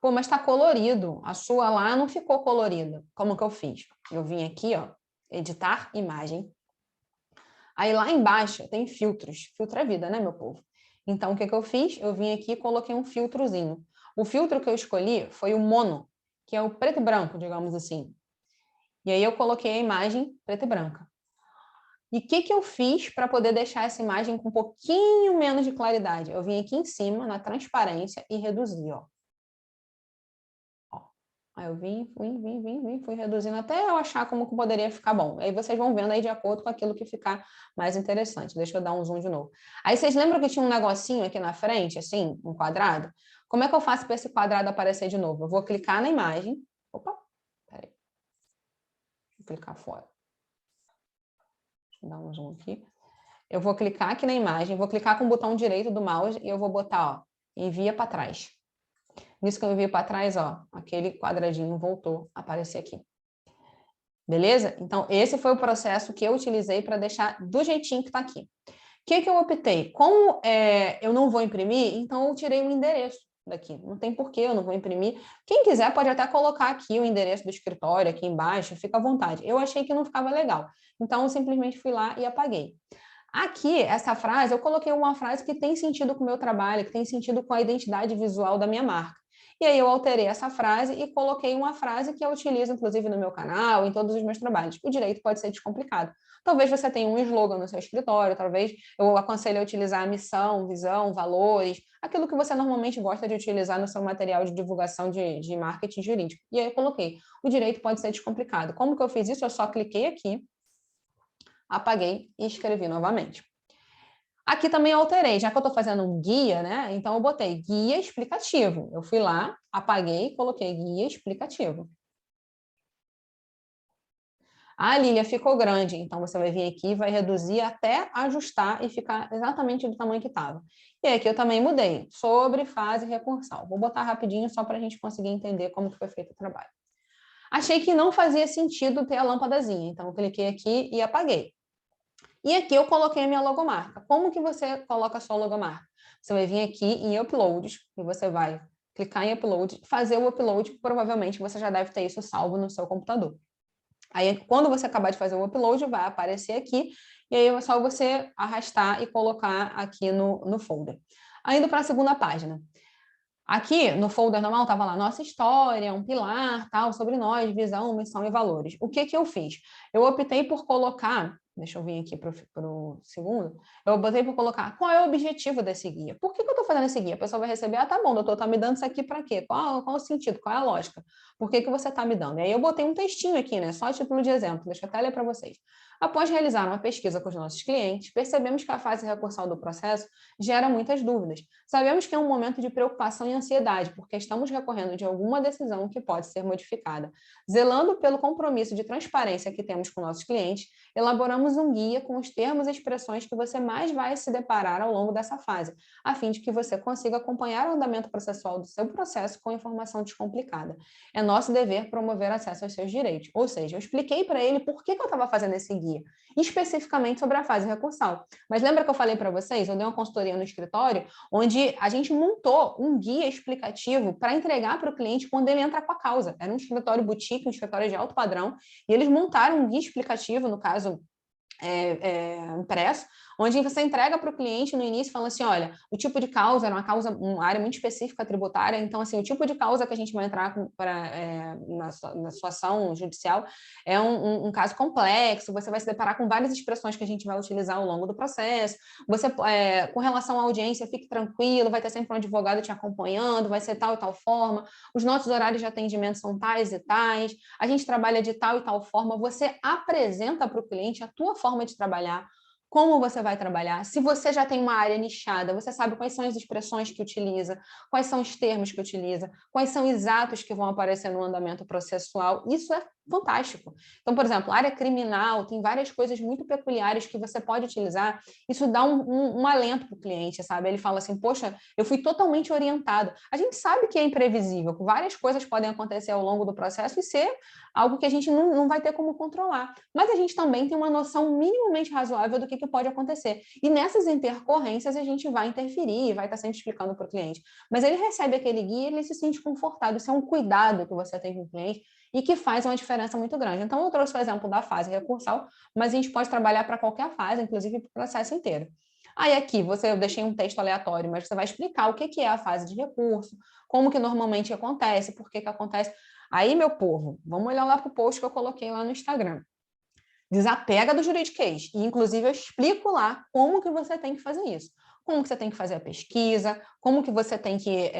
Pô, mas está colorido. A sua lá não ficou colorida. Como que eu fiz? Eu vim aqui, ó, editar imagem. Aí lá embaixo tem filtros. Filtro é vida, né, meu povo? Então, o que eu fiz? Eu vim aqui e coloquei um filtrozinho. O filtro que eu escolhi foi o mono, que é o preto e branco, digamos assim. E aí eu coloquei a imagem preta e branca. E o que eu fiz para poder deixar essa imagem com um pouquinho menos de claridade? Eu vim aqui em cima, na transparência, e reduzi, ó. Aí eu fui reduzindo até eu achar como que poderia ficar bom. Aí vocês vão vendo aí de acordo com aquilo que ficar mais interessante. Deixa eu dar um zoom de novo. Aí vocês lembram que tinha um negocinho aqui na frente, assim, um quadrado? Como é que eu faço para esse quadrado aparecer de novo? Eu vou clicar na imagem. Opa, peraí. Vou clicar fora. Deixa eu dar um zoom aqui. Eu vou clicar aqui na imagem, vou clicar com o botão direito do mouse e eu vou botar, ó, envia para trás. Nisso que eu envio para trás, ó, aquele quadradinho voltou a aparecer aqui. Beleza? Então, esse foi o processo que eu utilizei para deixar do jeitinho que está aqui. O que eu optei? Como eu não vou imprimir, então eu tirei o endereço daqui. Não tem porquê, eu não vou imprimir. Quem quiser pode até colocar aqui o endereço do escritório, aqui embaixo, fica à vontade. Eu achei que não ficava legal. Então, eu simplesmente fui lá e apaguei. Aqui, essa frase, eu coloquei uma frase que tem sentido com o meu trabalho, que tem sentido com a identidade visual da minha marca. E aí eu alterei essa frase e coloquei uma frase que eu utilizo, inclusive, no meu canal, em todos os meus trabalhos. O direito pode ser descomplicado. Talvez você tenha um slogan no seu escritório, talvez eu aconselho a utilizar a missão, visão, valores, aquilo que você normalmente gosta de utilizar no seu material de divulgação de marketing jurídico. E aí eu coloquei, o direito pode ser descomplicado. Como que eu fiz isso? Eu só cliquei aqui, apaguei e escrevi novamente. Aqui também eu alterei, já que eu estou fazendo um guia, né? Então eu botei guia explicativo. Eu fui lá, apaguei e coloquei guia explicativo. A Lília ficou grande, então você vai vir aqui, vai reduzir até ajustar e ficar exatamente do tamanho que estava. E aqui eu também mudei, sobre fase recursal. Vou botar rapidinho só para a gente conseguir entender como que foi feito o trabalho. Achei que não fazia sentido ter a lâmpadazinha, então eu cliquei aqui e apaguei. E aqui eu coloquei a minha logomarca. Como que você coloca a sua logomarca? Você vai vir aqui em Uploads e você vai clicar em Upload, fazer o upload, provavelmente você já deve ter isso salvo no seu computador. Aí, quando você acabar de fazer o upload, vai aparecer aqui, e aí é só você arrastar e colocar aqui no folder. Indo para a segunda página. Aqui, no folder normal, estava lá nossa história, um pilar, tal, sobre nós, visão, missão e valores. O que eu fiz? Eu optei por colocar, deixa eu vir aqui para o segundo, eu optei por colocar qual é o objetivo desse guia. Por que eu estou fazendo esse guia? A pessoa vai receber, tá bom, doutor, tá me dando isso aqui para quê? Qual o sentido? Qual é a lógica? Por que você está me dando? E aí eu botei um textinho aqui, né? Só a título de exemplo, deixa eu até ler para vocês. Após realizar uma pesquisa com os nossos clientes, percebemos que a fase recursal do processo gera muitas dúvidas. Sabemos que é um momento de preocupação e ansiedade, porque estamos recorrendo de alguma decisão que pode ser modificada. Zelando pelo compromisso de transparência que temos com nossos clientes, elaboramos um guia com os termos e expressões que você mais vai se deparar ao longo dessa fase, a fim de que você consiga acompanhar o andamento processual do seu processo com informação descomplicada. É nosso dever promover acesso aos seus direitos. Ou seja, eu expliquei para ele por que eu estava fazendo esse guia, especificamente sobre a fase recursal. Mas lembra que eu falei para vocês, eu dei uma consultoria no escritório, onde a gente montou um guia explicativo para entregar para o cliente quando ele entra com a causa. Era um escritório boutique, um escritório de alto padrão, e eles montaram um guia explicativo, no caso, impresso, onde você entrega para o cliente no início falando assim, olha, o tipo de causa era uma área muito específica tributária, então assim, o tipo de causa que a gente vai entrar na sua ação judicial é um caso complexo, você vai se deparar com várias expressões que a gente vai utilizar ao longo do processo, você, com relação à audiência, fique tranquilo, vai ter sempre um advogado te acompanhando, vai ser tal e tal forma, os nossos horários de atendimento são tais e tais, a gente trabalha de tal e tal forma, você apresenta para o cliente a tua forma de trabalhar, como você vai trabalhar. Se você já tem uma área nichada, você sabe quais são as expressões que utiliza, quais são os termos que utiliza, quais são os atos que vão aparecer no andamento processual. Isso é fantástico. Então, por exemplo, área criminal, tem várias coisas muito peculiares que você pode utilizar. Isso dá um alento para o cliente, sabe? Ele fala assim, poxa, eu fui totalmente orientado. A gente sabe que é imprevisível, várias coisas podem acontecer ao longo do processo e ser algo que a gente não vai ter como controlar. Mas a gente também tem uma noção minimamente razoável do que pode acontecer. E nessas intercorrências a gente vai interferir, vai estar sempre explicando para o cliente. Mas ele recebe aquele guia e ele se sente confortável. Isso é um cuidado que você tem com o cliente e que faz uma diferença muito grande. Então, eu trouxe o exemplo da fase recursal, mas a gente pode trabalhar para qualquer fase, inclusive para o processo inteiro. Aí aqui, eu deixei um texto aleatório, mas você vai explicar o que é a fase de recurso, como que normalmente acontece, por que acontece. Aí, meu povo, vamos olhar lá para o post que eu coloquei lá no Instagram. Desapega do juridiquês. E, inclusive, eu explico lá como que você tem que fazer isso. Como que você tem que fazer a pesquisa, como que você tem que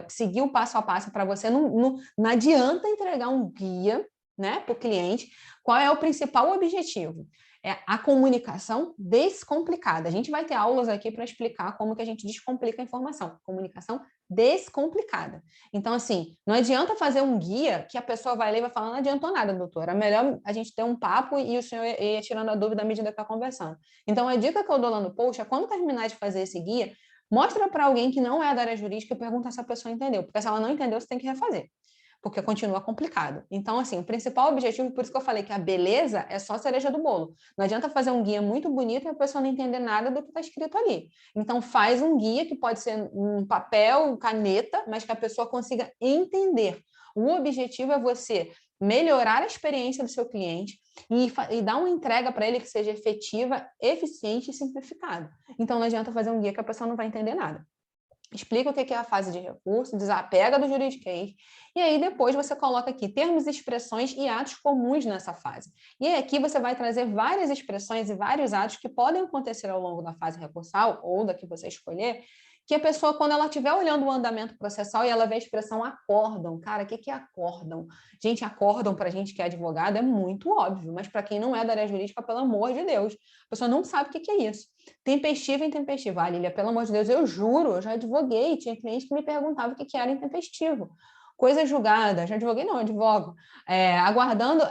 seguir o passo a passo para você. Não adianta entregar um guia, né, para o cliente. Qual é o principal objetivo? É a comunicação descomplicada. A gente vai ter aulas aqui para explicar como que a gente descomplica a informação. Comunicação descomplicada. Então, assim, não adianta fazer um guia que a pessoa vai ler e vai falar, não adiantou nada, doutora. É melhor a gente ter um papo e o senhor ir tirando a dúvida à medida que está conversando. Então, a dica que eu dou lá no post é, quando terminar de fazer esse guia, mostra para alguém que não é da área jurídica e pergunta se a pessoa entendeu. Porque se ela não entendeu, você tem que refazer. Porque continua complicado. Então, assim, o principal objetivo, por isso que eu falei que a beleza é só a cereja do bolo. Não adianta fazer um guia muito bonito e a pessoa não entender nada do que está escrito ali. Então, faz um guia que pode ser um papel, caneta, mas que a pessoa consiga entender. O objetivo é você melhorar a experiência do seu cliente e dar uma entrega para ele que seja efetiva, eficiente e simplificada. Então, não adianta fazer um guia que a pessoa não vai entender nada. Explica o que é a fase de recurso, desapega do juridiquês, e aí depois você coloca aqui termos, expressões e atos comuns nessa fase. E aí aqui você vai trazer várias expressões e vários atos que podem acontecer ao longo da fase recursal, ou da que você escolher, que a pessoa, quando ela estiver olhando o andamento processal e ela vê a expressão acórdão, cara, o que é acórdão? Gente, acórdão para a gente que é advogado é muito óbvio, mas para quem não é da área jurídica, pelo amor de Deus, a pessoa não sabe o que é isso. Tempestivo e intempestivo. Ah, Lília, pelo amor de Deus, eu juro, eu já advoguei, tinha cliente que me perguntava o que era intempestivo. Coisa julgada, já advoguei, não, advogo. Aguardando,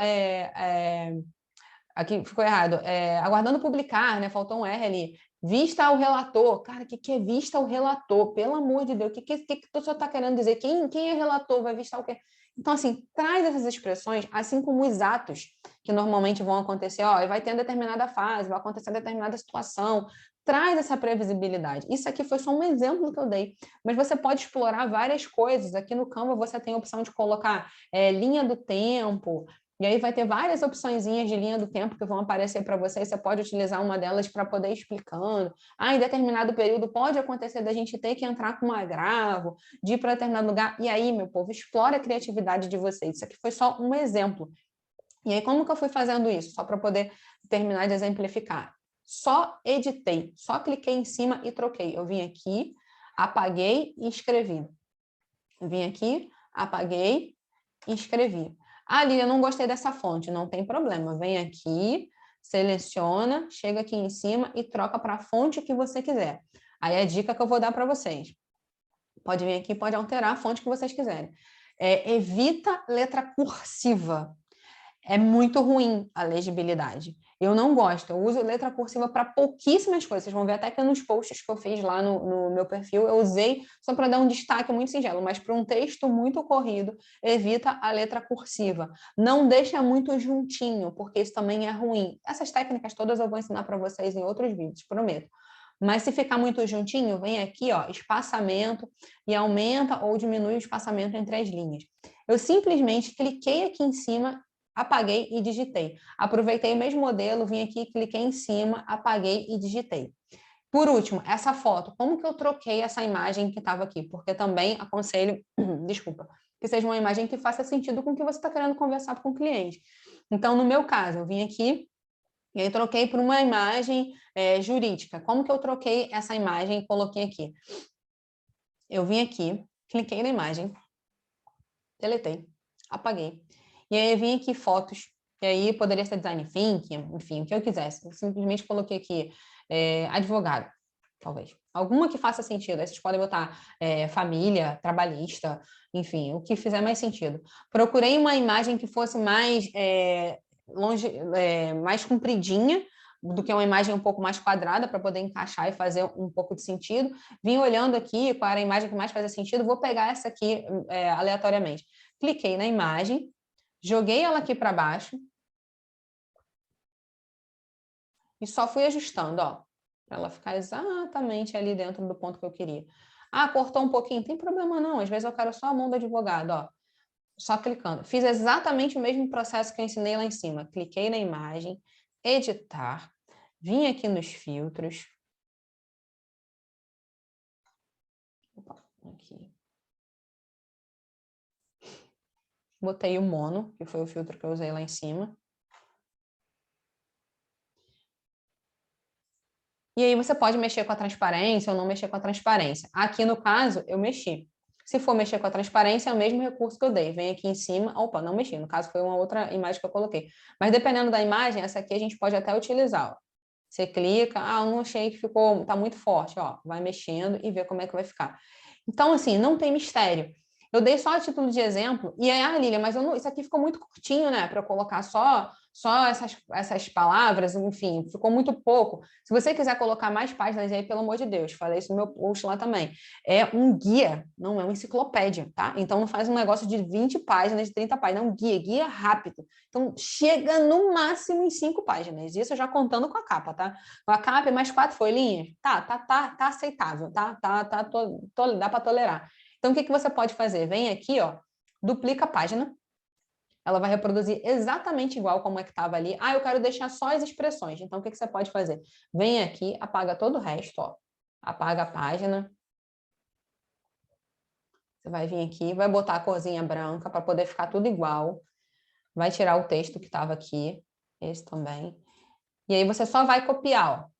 aqui ficou errado, aguardando publicar, né? Faltou um R ali. Vista ao relator. Cara, o que é vista ao relator? Pelo amor de Deus, o que o senhor está querendo dizer? Quem é relator? Vai vistar o quê? Então, assim, traz essas expressões, assim como os atos que normalmente vão acontecer, ó, vai ter determinada fase, vai acontecer determinada situação, traz essa previsibilidade. Isso aqui foi só um exemplo que eu dei, mas você pode explorar várias coisas. Aqui no Canva você tem a opção de colocar linha do tempo, e aí vai ter várias opçõezinhas de linha do tempo que vão aparecer para você, você pode utilizar uma delas para poder ir explicando. Ah, em determinado período pode acontecer da gente ter que entrar com um agravo, de ir para determinado lugar. E aí, meu povo, explora a criatividade de vocês. Isso aqui foi só um exemplo. E aí, como que eu fui fazendo isso? Só para poder terminar de exemplificar. Só editei, só cliquei em cima e troquei. Eu vim aqui, apaguei e escrevi. Eu vim aqui, apaguei e escrevi. Ah, Lília, eu não gostei dessa fonte. Não tem problema. Vem aqui, seleciona, chega aqui em cima e troca para a fonte que você quiser. Aí é a dica que eu vou dar para vocês. Pode vir aqui, pode alterar a fonte que vocês quiserem. Evita letra cursiva. É muito ruim a legibilidade. Eu não gosto. Eu uso letra cursiva para pouquíssimas coisas. Vocês vão ver até que nos posts que eu fiz lá no meu perfil, eu usei só para dar um destaque muito singelo, mas para um texto muito corrido, evita a letra cursiva. Não deixa muito juntinho, porque isso também é ruim. Essas técnicas todas eu vou ensinar para vocês em outros vídeos, prometo. Mas se ficar muito juntinho, vem aqui, ó, espaçamento, e aumenta ou diminui o espaçamento entre as linhas. Eu simplesmente cliquei aqui em cima, apaguei e digitei. Aproveitei o mesmo modelo, vim aqui, cliquei em cima, apaguei e digitei. Por último, essa foto. Como que eu troquei essa imagem que estava aqui? Porque também aconselho, desculpa, que seja uma imagem que faça sentido com o que você está querendo conversar com o cliente. Então, no meu caso, eu vim aqui e aí troquei por uma imagem jurídica. Como que eu troquei essa imagem e coloquei aqui? Eu vim aqui, cliquei na imagem, deletei, apaguei. E aí eu vim aqui fotos, e aí poderia ser design thinking, enfim, o que eu quisesse. Eu simplesmente coloquei aqui advogado, talvez. Alguma que faça sentido. Aí vocês podem botar família, trabalhista, enfim, o que fizer mais sentido. Procurei uma imagem que fosse mais mais compridinha do que uma imagem um pouco mais quadrada para poder encaixar e fazer um pouco de sentido. Vim olhando aqui qual era a imagem que mais fazia sentido, vou pegar essa aqui aleatoriamente. Cliquei na imagem, joguei ela aqui para baixo e só fui ajustando, ó, para ela ficar exatamente ali dentro do ponto que eu queria. Ah, cortou um pouquinho, tem problema não, às vezes eu quero só a mão do advogado, ó, só clicando. Fiz exatamente o mesmo processo que eu ensinei lá em cima. Cliquei na imagem, editar, vim aqui nos filtros. Opa, aqui. Botei o mono, que foi o filtro que eu usei lá em cima. E aí você pode mexer com a transparência ou não mexer com a transparência. Aqui no caso, eu mexi. Se for mexer com a transparência, é o mesmo recurso que eu dei. Vem aqui em cima, opa, não mexi. No caso, foi uma outra imagem que eu coloquei. Mas dependendo da imagem, essa aqui a gente pode até utilizar. Ó. Você clica, eu não achei que ficou, tá muito forte, ó. Vai mexendo e vê como é que vai ficar. Então, assim, não tem mistério. Eu dei só a título de exemplo, e aí, Lília, mas eu não, isso aqui ficou muito curtinho, né? Para eu colocar só essas palavras, enfim, ficou muito pouco. Se você quiser colocar mais páginas aí, pelo amor de Deus, falei isso no meu post lá também. É um guia, não é uma enciclopédia, tá? Então não faz um negócio de 20 páginas, de 30 páginas, é um guia rápido. Então chega no máximo em 5 páginas. Isso já contando com a capa, tá? Com a capa e mais 4 folhinhas, tá aceitável, tá? Dá para tolerar. Então, o que você pode fazer? Vem aqui, ó, duplica a página. Ela vai reproduzir exatamente igual como é que estava ali. Ah, eu quero deixar só as expressões. Então, o que você pode fazer? Vem aqui, apaga todo o resto, ó. Apaga a página. Você vai vir aqui, vai botar a corzinha branca para poder ficar tudo igual. Vai tirar o texto que estava aqui, esse também. E aí você só vai copiar,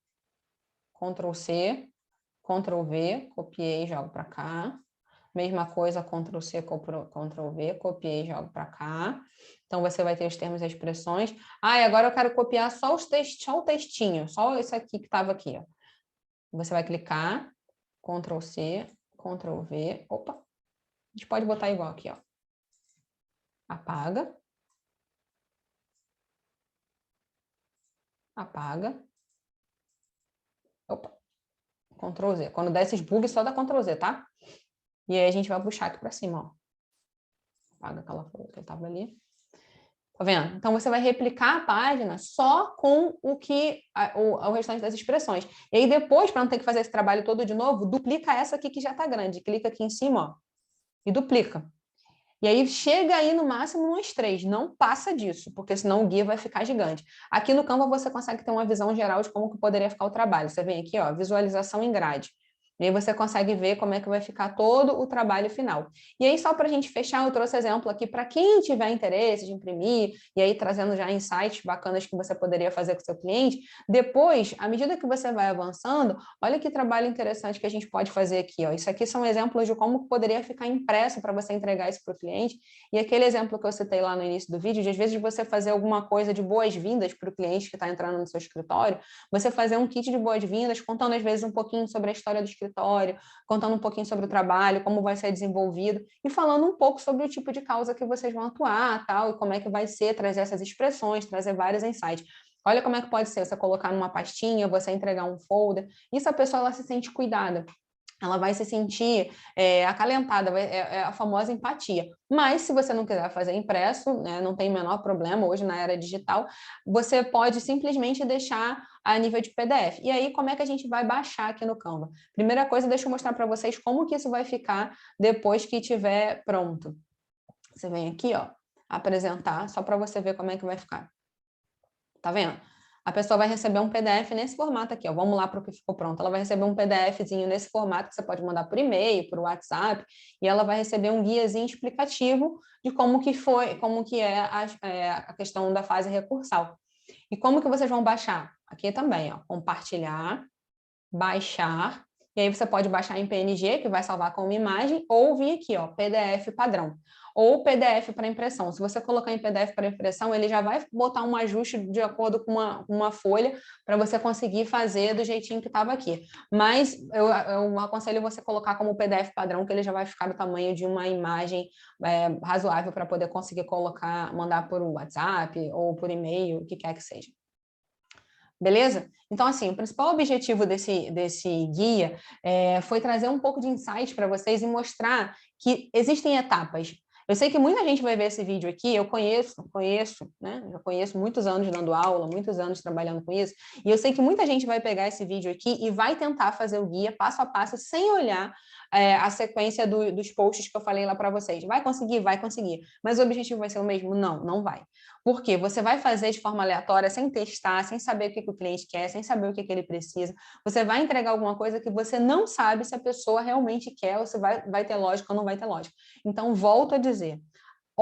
ó. Ctrl C, Ctrl V, copiei e jogo para cá. Mesma coisa, Ctrl C, Ctrl V, copiei e jogo para cá. Então, você vai ter os termos e expressões. Ah, e agora eu quero copiar só o textinho, só isso aqui que estava aqui. Ó. Você vai clicar, Ctrl C, Ctrl V. Opa, a gente pode botar igual aqui, ó. Apaga. Apaga. Opa, Ctrl Z. Quando der esses bugs, só dá Ctrl Z, tá? E aí a gente vai puxar aqui para cima, ó. Apaga aquela folha que estava ali. Tá vendo? Então, você vai replicar a página só com o restante das expressões. E aí, depois, para não ter que fazer esse trabalho todo de novo, duplica essa aqui que já está grande. Clica aqui em cima, ó, e duplica. E aí, chega aí no máximo uns 3. Não passa disso, porque senão o guia vai ficar gigante. Aqui no Canva, você consegue ter uma visão geral de como que poderia ficar o trabalho. Você vem aqui, ó, visualização em grade. E aí você consegue ver como é que vai ficar todo o trabalho final. E aí, só para a gente fechar, eu trouxe exemplo aqui para quem tiver interesse de imprimir, e aí trazendo já insights bacanas que você poderia fazer com o seu cliente. Depois, à medida que você vai avançando, olha que trabalho interessante que a gente pode fazer aqui. Ó. Isso aqui são exemplos de como poderia ficar impresso para você entregar isso para o cliente. E aquele exemplo que eu citei lá no início do vídeo, de às vezes você fazer alguma coisa de boas-vindas para o cliente que está entrando no seu escritório, você fazer um kit de boas-vindas, contando às vezes um pouquinho sobre a história do escritório, contando um pouquinho sobre o trabalho, como vai ser desenvolvido e falando um pouco sobre o tipo de causa que vocês vão atuar, tal, e como é que vai ser, trazer essas expressões, trazer vários insights. Olha como é que pode ser você colocar numa pastinha, você entregar um folder. Isso a pessoa ela se sente cuidada. Ela vai se sentir acalentada, é a famosa empatia. Mas, se você não quiser fazer impresso, né, não tem o menor problema, hoje na era digital, você pode simplesmente deixar a nível de PDF. E aí, como é que a gente vai baixar aqui no Canva? Primeira coisa, deixa eu mostrar para vocês como que isso vai ficar depois que estiver pronto. Você vem aqui, ó, apresentar, só para você ver como é que vai ficar. Tá vendo? A pessoa vai receber um PDF nesse formato aqui, ó. Vamos lá para o que ficou pronto. Ela vai receber um PDFzinho nesse formato que você pode mandar por e-mail, por WhatsApp, e ela vai receber um guiazinho explicativo de como que foi, como que é a questão da fase recursal. E como que vocês vão baixar? Aqui também, ó, compartilhar, baixar, e aí você pode baixar em PNG, que vai salvar como imagem, ou vir aqui, ó, PDF padrão, ou PDF para impressão. Se você colocar em PDF para impressão, ele já vai botar um ajuste de acordo com uma folha para você conseguir fazer do jeitinho que estava aqui. Mas eu aconselho você colocar como PDF padrão, que ele já vai ficar do tamanho de uma imagem razoável para poder conseguir colocar, mandar por WhatsApp ou por e-mail, o que quer que seja. Beleza? Então, assim, o principal objetivo desse guia foi trazer um pouco de insight para vocês e mostrar que existem etapas. Eu sei que muita gente vai ver esse vídeo aqui, eu conheço, né? Já conheço muitos anos dando aula, muitos anos trabalhando com isso, e eu sei que muita gente vai pegar esse vídeo aqui e vai tentar fazer o guia passo a passo sem olhar a sequência dos posts que eu falei lá para vocês. Vai conseguir? Vai conseguir. Mas o objetivo vai ser o mesmo? Não, não vai. Por quê? Você vai fazer de forma aleatória, sem testar, sem saber o que o cliente quer, sem saber o que ele precisa. Você vai entregar alguma coisa que você não sabe se a pessoa realmente quer ou se vai ter lógica ou não vai ter lógica. Então, volto a dizer,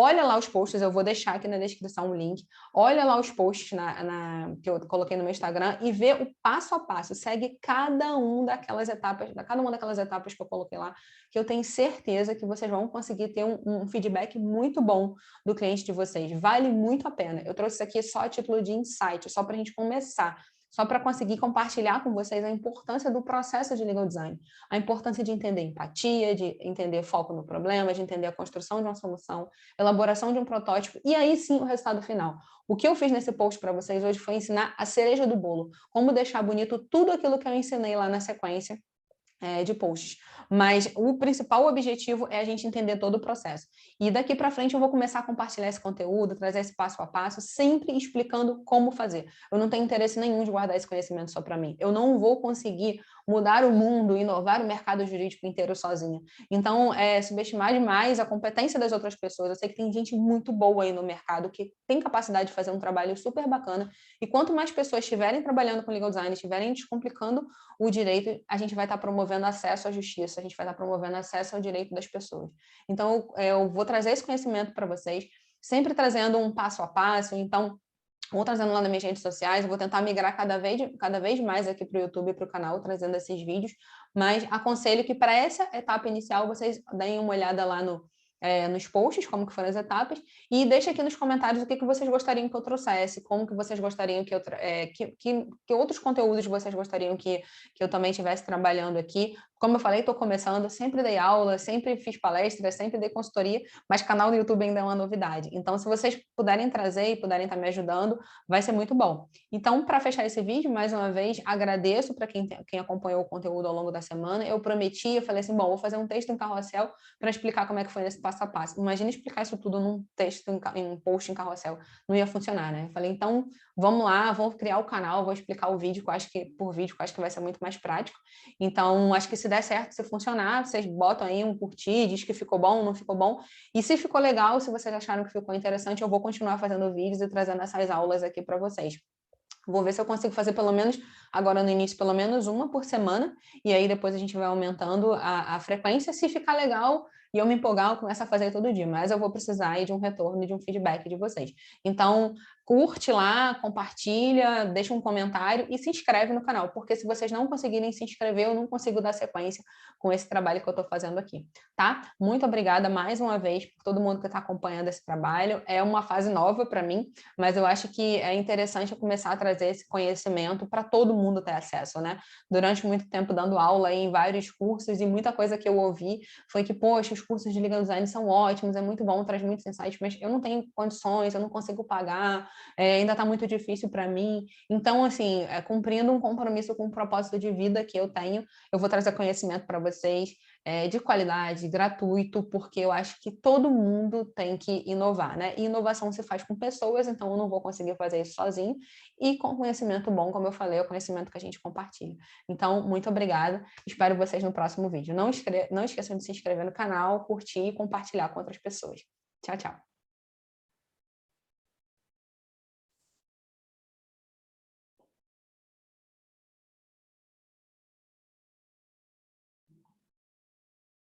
olha lá os posts, eu vou deixar aqui na descrição o link. Olha lá os posts que eu coloquei no meu Instagram e vê o passo a passo. Segue cada uma daquelas etapas que eu coloquei lá, que eu tenho certeza que vocês vão conseguir ter um feedback muito bom do cliente de vocês. Vale muito a pena. Eu trouxe isso aqui só a título de insight, só para a gente começar. Só para conseguir compartilhar com vocês a importância do processo de legal design, a importância de entender empatia, de entender foco no problema, de entender a construção de uma solução, elaboração de um protótipo e aí sim o resultado final. O que eu fiz nesse post para vocês hoje foi ensinar a cereja do bolo, como deixar bonito tudo aquilo que eu ensinei lá na sequência de posts. Mas o principal objetivo é a gente entender todo o processo. E daqui para frente eu vou começar a compartilhar esse conteúdo, trazer esse passo a passo, sempre explicando como fazer. Eu não tenho interesse nenhum de guardar esse conhecimento só para mim. Eu não vou conseguir mudar o mundo, inovar o mercado jurídico inteiro sozinha. Então, subestimar demais a competência das outras pessoas. Eu sei que tem gente muito boa aí no mercado que tem capacidade de fazer um trabalho super bacana. E quanto mais pessoas estiverem trabalhando com legal design, estiverem descomplicando o direito, a gente vai estar promovendo acesso à justiça, a gente vai estar promovendo acesso ao direito das pessoas. Então, eu vou trazer esse conhecimento para vocês, sempre trazendo um passo a passo, então, vou trazendo lá nas minhas redes sociais, eu vou tentar migrar cada vez mais aqui para o YouTube e para o canal, trazendo esses vídeos, mas aconselho que para essa etapa inicial vocês deem uma olhada lá nos posts, como que foram as etapas, e deixa aqui nos comentários o que vocês gostariam que eu trouxesse, como que vocês gostariam que outros conteúdos vocês gostariam que eu também estivesse trabalhando aqui. Como eu falei, estou começando, sempre dei aula, sempre fiz palestras, sempre dei consultoria, mas canal no YouTube ainda é uma novidade. Então, se vocês puderem trazer e puderem estar me ajudando, vai ser muito bom. Então, para fechar esse vídeo, mais uma vez, agradeço para quem acompanhou o conteúdo ao longo da semana. Eu falei assim, bom, vou fazer um texto em carrossel para explicar como é que foi nesse passo a passo. Imagina explicar isso tudo num texto, em um post em carrossel. Não ia funcionar, né? Eu falei, então, vamos lá, vou criar o canal, vou explicar o vídeo, que eu acho que vai ser muito mais prático. Então, acho que se der certo, se funcionar, vocês botam aí um curtir, diz que ficou bom, não ficou bom. E se ficou legal, se vocês acharam que ficou interessante, eu vou continuar fazendo vídeos e trazendo essas aulas aqui para vocês. Vou ver se eu consigo fazer pelo menos, agora no início, pelo menos uma por semana, e aí depois a gente vai aumentando a frequência. Se ficar legal e eu me empolgar, eu começo a fazer todo dia, mas eu vou precisar aí de um retorno e de um feedback de vocês. Então, curte lá, compartilha, deixa um comentário e se inscreve no canal, porque se vocês não conseguirem se inscrever, eu não consigo dar sequência com esse trabalho que eu estou fazendo aqui, tá? Muito obrigada mais uma vez por todo mundo que está acompanhando esse trabalho. É uma fase nova para mim, mas eu acho que é interessante eu começar a trazer esse conhecimento para todo mundo ter acesso, né? Durante muito tempo dando aula em vários cursos e muita coisa que eu ouvi foi que, poxa, os cursos de legal design são ótimos, é muito bom, traz muitos insights, mas eu não tenho condições, eu não consigo pagar, ainda está muito difícil para mim. Então, assim, cumprindo um compromisso com um propósito de vida que eu tenho, eu vou trazer conhecimento para vocês, de qualidade, gratuito, porque eu acho que todo mundo tem que inovar, né? E inovação se faz com pessoas, então eu não vou conseguir fazer isso sozinho, e com conhecimento bom, como eu falei, é o conhecimento que a gente compartilha. Então, muito obrigada, espero vocês no próximo vídeo. Não esqueçam de se inscrever no canal, curtir e compartilhar com outras pessoas. Tchau, tchau!